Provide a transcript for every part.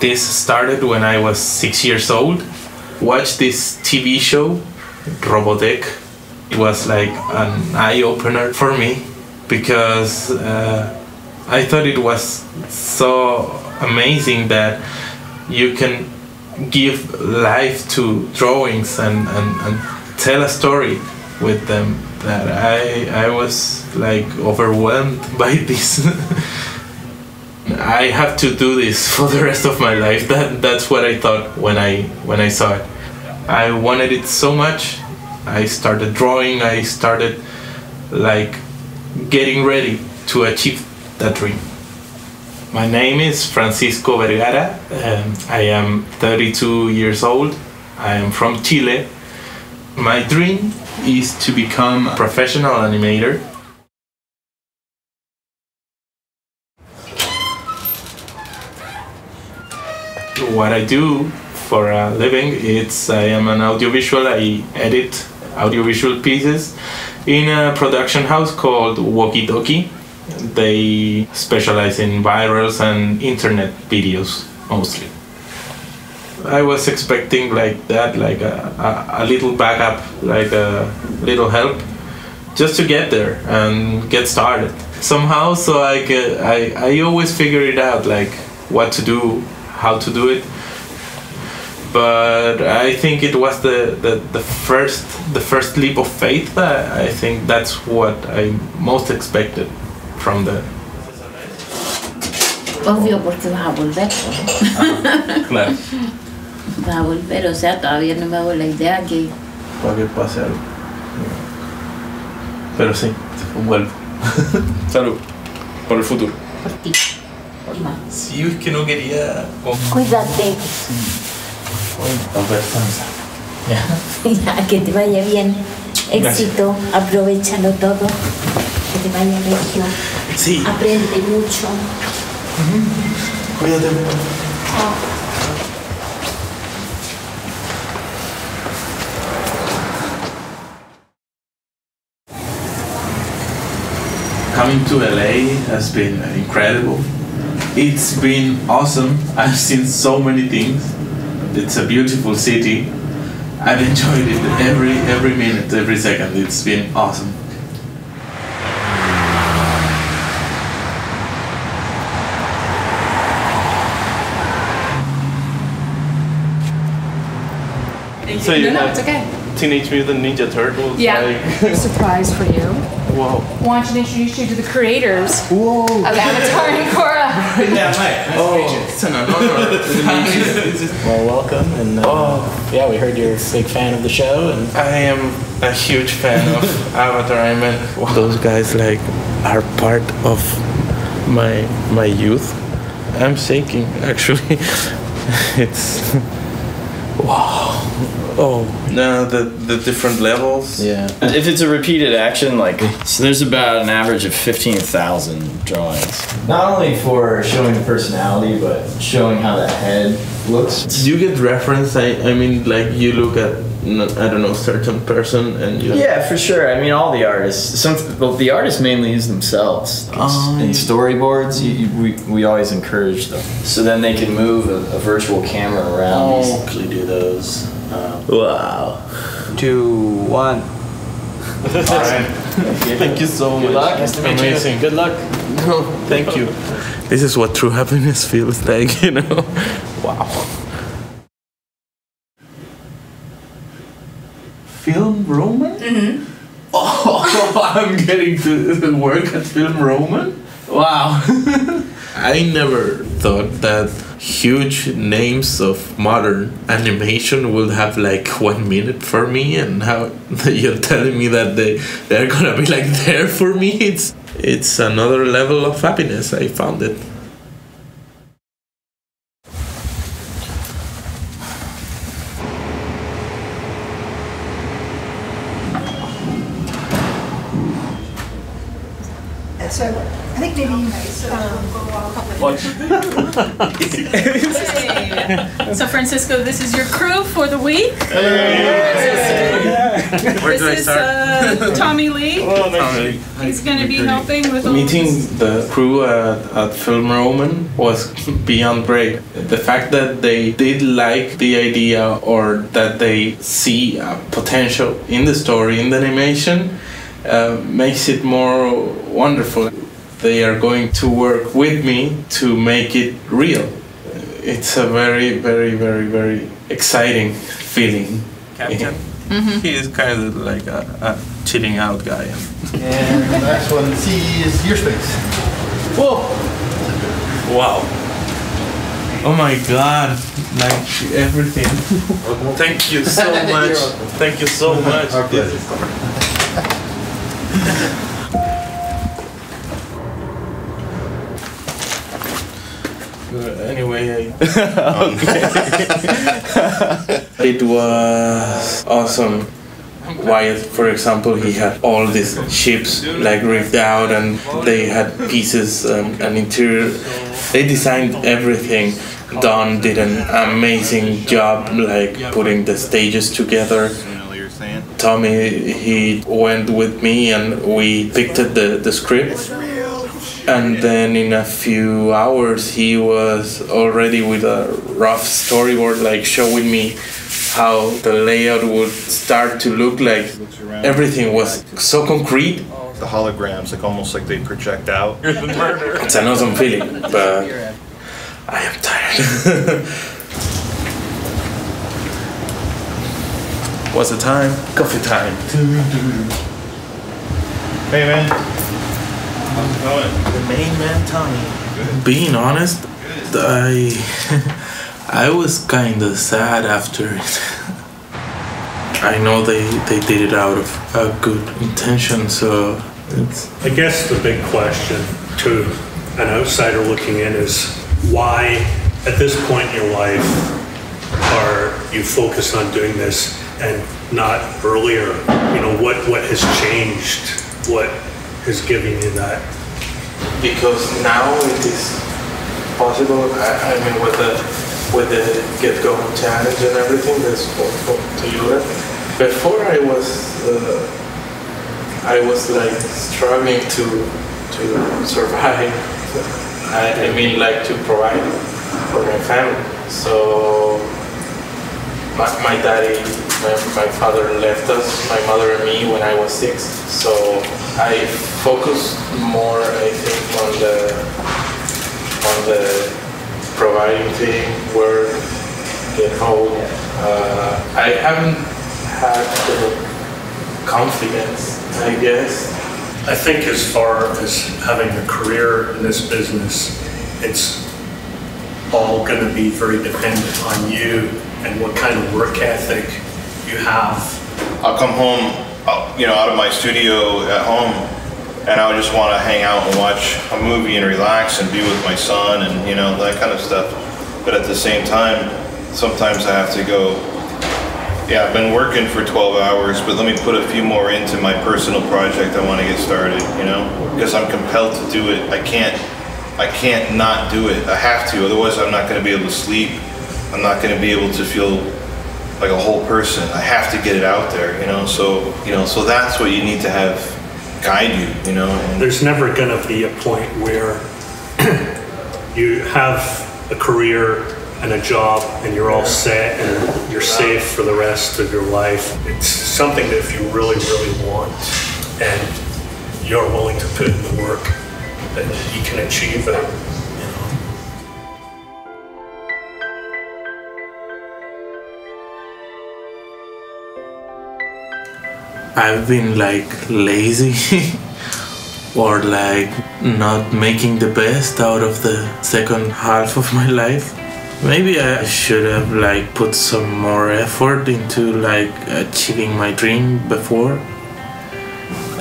This started when I was 6 years old. Watched this TV show, Robotech. It was like an eye-opener for me because I thought it was so amazing that you can give life to drawings and tell a story with them, that I was like overwhelmed by this. I have to do this for the rest of my life. That's what I thought when I saw it. I wanted it so much. I started drawing. I started like getting ready to achieve that dream. My name is Francisco Vergara. I am 32 years old. I am from Chile. My dream is to become a professional animator. What I do for a living, I am an audiovisual. I edit audiovisual pieces in a production house called Walkie Talkie. They specialize in virals and internet videos mostly. I was expecting like that, like a little backup, like a little help, just to get there and get started somehow. So I always figure it out, like what to do, how to do it. But I think it was the first leap of faith. I think that's what I most expected from the. Obvio, porque vas a volver. Claro. Vas a volver, o sea, todavía no me hago la idea que. Para que pase algo. Pero sí, vuelvo. Salud. Por el futuro. Por ti. Por más. Sí, es que no quería. Cuídate. Ya, que te vaya bien. Éxito, aprovechalo todo. Que te vaya regio. Sí. Aprende mucho. Cuídate. Chao. Coming to LA has been incredible. It's been awesome. I've seen so many things. It's a beautiful city. I've enjoyed it every minute, every second. It's been awesome. So you No, it's okay. Teenage Mutant Ninja Turtles. Yeah. Like, Surprise for you. whoa. Want to introduce you to the creators Whoa. of Avatar and Korra. Yeah, Mike. Oh, it's an honor. Well, welcome, and yeah, we heard you're a big fan of the show, and I am a huge fan of Avatar. I mean, those guys like are part of my youth. I'm shaking actually. It's wow. Oh, no, the different levels. yeah. If it's a repeated action, like, so there's about an average of 15,000 drawings. Not only for showing the personality, but showing how the head looks. Do you get reference? I mean, like you look at I don't know, certain person and you. Yeah, for sure. I mean, all the artists. The artists mainly use themselves. In storyboards, we always encourage them. So then they can move a virtual camera around. Usually do those. Wow. 2, 1. Alright. Thank you so much. Good luck. Nice to meet you. Amazing. Good luck. No, thank you. This is what true happiness feels like, you know. Wow. Film Roman? Mm-hmm. Oh, I'm getting to work at Film Roman? Wow. I never thought that huge names of modern animation would have like 1 minute for me, and how you're telling me that they're gonna be like there for me. It's another level of happiness. I found it. So I think maybe So Francisco, this is your crew for the week. Hey. Where do I This start? is Tommy Lee. He's going to be helping with all Meeting this. the crew at Film Roman was beyond great. The fact that they did like the idea or that they see potential in the story, in the animation, makes it more wonderful. They are going to work with me to make it real. It's a very, very, very, very exciting feeling. Captain? He is kind of like a chilling out guy. And the next one, C, is your space. Whoa! Wow. Oh my god, like everything. Thank you so much. Thank you so much. Our pleasure. Anyway, it was awesome. Wyatt, for example, he had all these ships like ripped out, and they had pieces and interior. They designed everything. Don did an amazing job, like putting the stages together. Tommy, he went with me and we picked the script. And then in a few hours, he was already with a rough storyboard, like showing me how the layout would start to look like. Everything was so concrete. The holograms, like almost like they project out. It's an awesome feeling, but I am tired. What's the time? Coffee time. Hey man, how's it going? The main man, Tommy. Being honest, I was kind of sad after it. I know they did it out of a good intention, so it's... I guess the big question to an outsider looking in is why, at this point in your life, are you focused on doing this and not earlier? You know, what has changed? What is giving you that? Because now it is possible. I mean, with the Get Going challenge and everything, that's to Europe. Before I was like struggling to survive. I mean, like to provide for my family. So my daddy, my father left us, my mother and me, when I was 6. So I focused more, I think, on the providing thing, work, get home. I haven't had the confidence, I guess. I think as far as having a career in this business, it's all going to be very dependent on you and what kind of work ethic you have. I'll come home, out of my studio at home, and I would just want to hang out and watch a movie and relax and be with my son and, that kind of stuff. But at the same time, sometimes I have to go, yeah, I've been working for 12 hours, but let me put a few more into my personal project I want to get started, because I'm compelled to do it. I can't not do it. I have to, otherwise I'm not going to be able to sleep. I'm not going to be able to feel like a whole person. I have to get it out there, so that's what you need to have guide you, And there's never going to be a point where you have a career and a job and you're all set and you're safe for the rest of your life. It's something that if you really, really want and you're willing to put in the work, then you can achieve it. I've been like lazy or like not making the best out of the second half of my life. Maybe I should have like put some more effort into like achieving my dream before.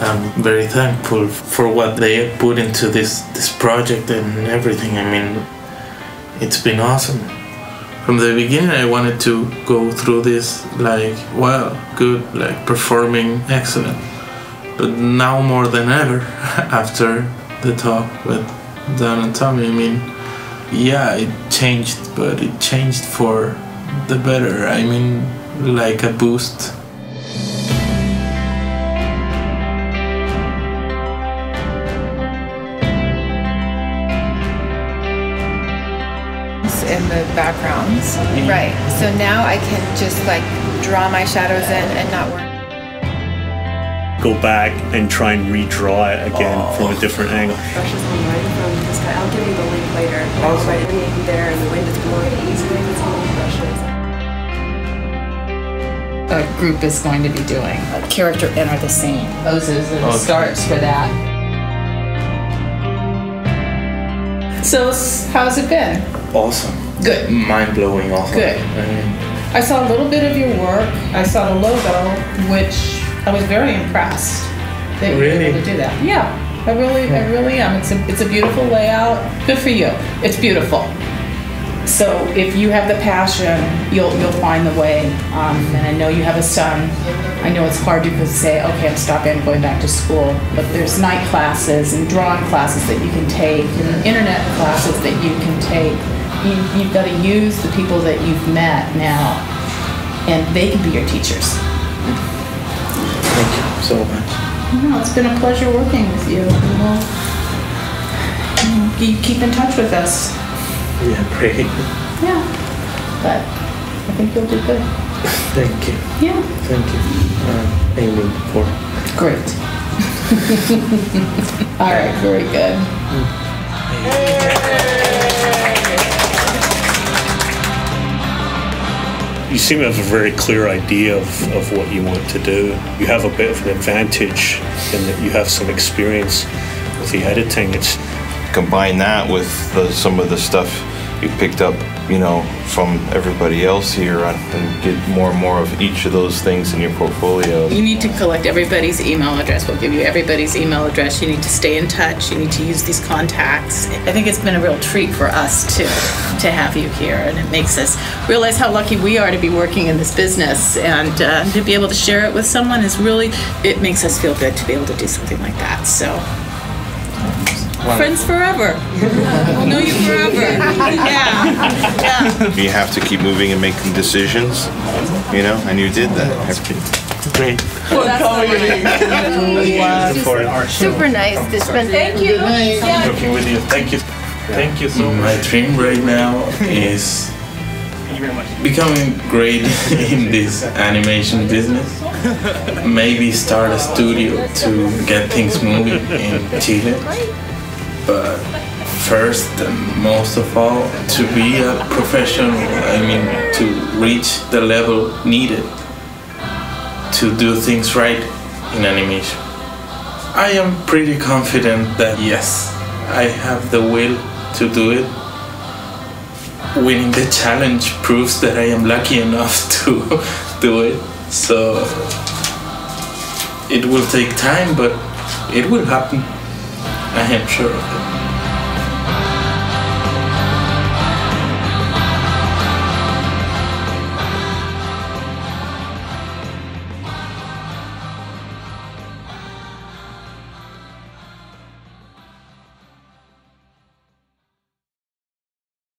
I'm very thankful for what they have put into this project and everything. I mean, it's been awesome. From the beginning, I wanted to go through this like, well, good, like performing excellent. But now more than ever, after the talk with Don and Tommy, I mean, yeah, it changed, but it changed for the better. I mean, like a boost. the backgrounds. Right. So now I can just like draw my shadows in and not worry. Go back and try and redraw it again from a different angle. Brushes on right from this guy. I'll give you the link later. Right in there, and the wind is blowing easily with some of the brushes. A group is going to be doing a character enter the scene. Poses and starts for that. So, how's it been? Awesome. Good. Mind-blowing awesome. Good. I saw a little bit of your work. I saw the logo, which I was very impressed that you were able to do that. Yeah, I really am. It's a beautiful layout. Good for you. It's beautiful. So if you have the passion, you'll find the way. And I know you have a son. I know it's hard to say, okay, I'm stopping, I'm going back to school. But there's night classes and drawing classes that you can take, and internet classes that you can take. You've got to use the people that you've met now, and they can be your teachers. Thank you so much. No, it's been a pleasure working with you. You keep in touch with us. Yeah, great. Yeah, but I think you'll do good. Thank you. Yeah. Thank you. Aiming for. Great. All right, very good. You seem to have a very clear idea of what you want to do. You have a bit of an advantage in that you have some experience with the editing. It's combine that with some of the stuff you picked up, you know, from everybody else here, and get more and more of each of those things in your portfolio. You need to collect everybody's email address. We'll give you everybody's email address. You need to stay in touch. You need to use these contacts. I think it's been a real treat for us too to have you here, and it makes us realize how lucky we are to be working in this business, and to be able to share it with someone is really, it makes us feel good to be able to do something like that. So. Friends forever. We'll know you forever. Yeah. You have to keep moving and making decisions, you know, and you did that. Great. Super nice to spend. Thank you. Working with you. Thank you. Thank you so much. My dream right now is becoming great in this animation business. Maybe start a studio to get things moving in Chile. But first and most of all, to be a professional, I mean, to reach the level needed to do things right in animation. I am pretty confident that yes, I have the will to do it. Winning the challenge proves that I am lucky enough to do it. So it will take time, but it will happen. I am sure of it.